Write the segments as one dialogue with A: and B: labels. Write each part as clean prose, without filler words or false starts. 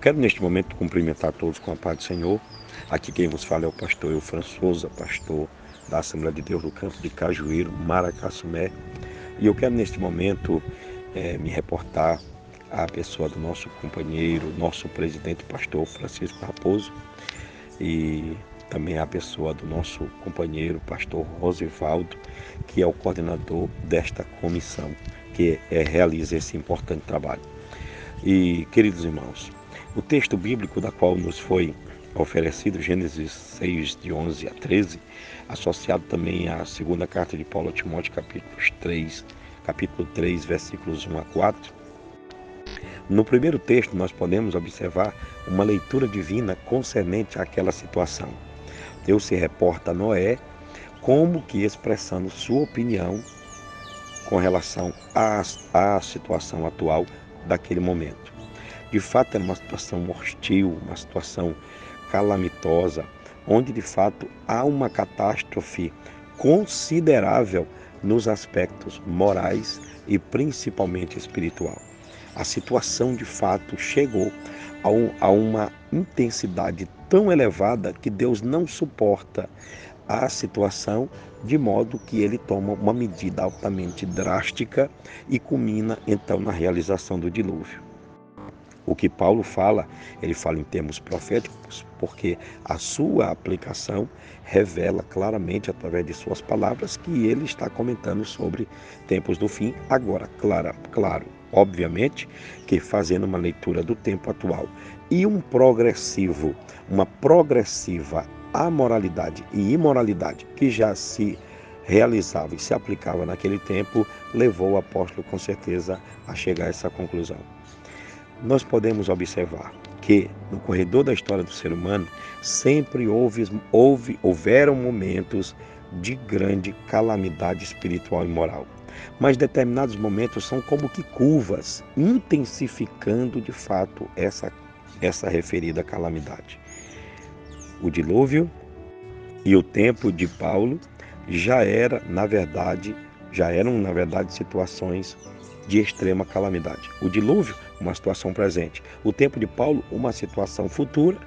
A: quero neste momento cumprimentar todos com a paz do Senhor. Aqui quem vos fala é o pastor Eufran Souza, pastor da Assembleia de Deus do Campo de Cajueiro, Maracassumé. E eu quero neste momento me reportar à pessoa do nosso companheiro, nosso presidente, pastor Francisco Raposo, e também à pessoa do nosso companheiro, pastor Rosivaldo, que é o coordenador desta comissão, que realiza esse importante trabalho. E, queridos irmãos, o texto bíblico da qual nos foi oferecido, Gênesis 6, de 11 a 13, associado também à segunda carta de Paulo a Timóteo, capítulo 3, versículos 1 a 4. No primeiro texto, nós podemos observar uma leitura divina concernente àquela situação. Deus se reporta a Noé como que expressando sua opinião com relação à situação atual daquele momento. De fato, era uma situação hostil, uma situação calamitosa, onde de fato há uma catástrofe considerável nos aspectos morais e principalmente espiritual. A situação de fato chegou a uma intensidade tão elevada que Deus não suporta a situação, de modo que ele toma uma medida altamente drástica e culmina então na realização do dilúvio. O que Paulo fala, ele fala em termos proféticos, porque a sua aplicação revela claramente, através de suas palavras, que ele está comentando sobre tempos do fim. Agora, claro, obviamente, que fazendo uma leitura do tempo atual e uma progressiva amoralidade e imoralidade que já se realizava e se aplicava naquele tempo, levou o apóstolo com certeza a chegar a essa conclusão. Nós podemos observar que no corredor da história do ser humano sempre houveram momentos de grande calamidade espiritual e moral. Mas determinados momentos são como que curvas, intensificando de fato essa referida calamidade. O dilúvio e o tempo de Paulo já eram, na verdade, situações de extrema calamidade. O dilúvio, uma situação presente. O tempo de Paulo, uma situação futura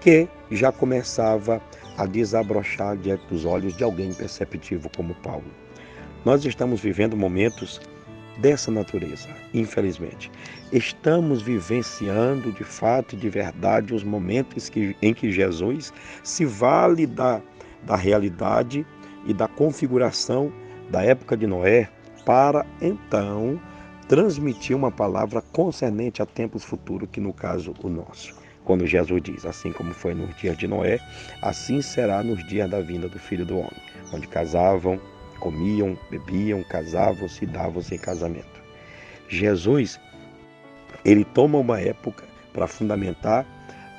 A: que já começava a desabrochar diante dos olhos de alguém perceptivo como Paulo. Nós estamos vivendo momentos dessa natureza, infelizmente. Estamos vivenciando de fato e de verdade os momentos em que Jesus se vale da realidade e da configuração da época de Noé para então transmitir uma palavra concernente a tempos futuros, que no caso o nosso. Quando Jesus diz, assim como foi nos dias de Noé, assim será nos dias da vinda do Filho do Homem, onde casavam, comiam, bebiam, casavam-se e davam-se em casamento. Jesus, ele toma uma época para fundamentar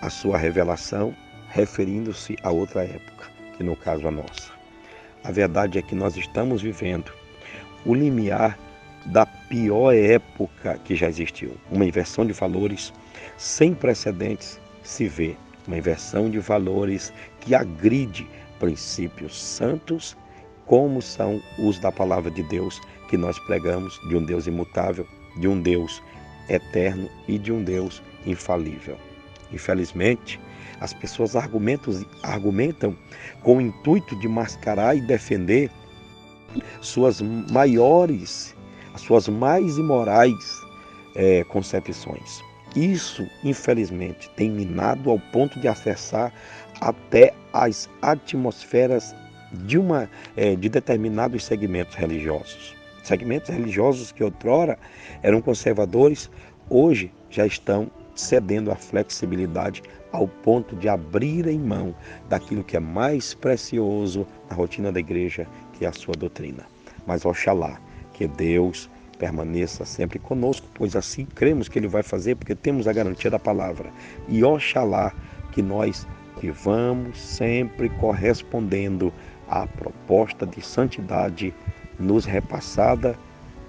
A: a sua revelação, referindo-se a outra época, que no caso a nossa. A verdade é que nós estamos vivendo o limiar da pior época que já existiu. Uma inversão de valores sem precedentes se vê. Uma inversão de valores que agride princípios santos, como são os da palavra de Deus que nós pregamos, de um Deus imutável, de um Deus eterno e de um Deus infalível. Infelizmente, as pessoas argumentam com o intuito de mascarar e defender suas mais imorais concepções. Isso, infelizmente, tem minado ao ponto de acessar até as atmosferas de determinados segmentos religiosos. Segmentos religiosos que outrora eram conservadores, hoje já estão cedendo à flexibilidade ao ponto de abrirem mão daquilo que é mais precioso na rotina da igreja, que é a sua doutrina. Mas oxalá que Deus permaneça sempre conosco, pois assim cremos que Ele vai fazer, porque temos a garantia da palavra. E oxalá que nós vivamos sempre correspondendo à proposta de santidade nos repassada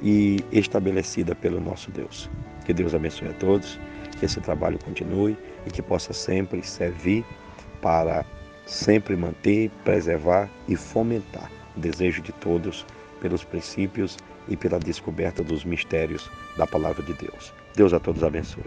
A: e estabelecida pelo nosso Deus. Que Deus abençoe a todos, que esse trabalho continue e que possa sempre servir para sempre manter, preservar e fomentar o desejo de todos pelos princípios e pela descoberta dos mistérios da palavra de Deus. Deus a todos abençoe.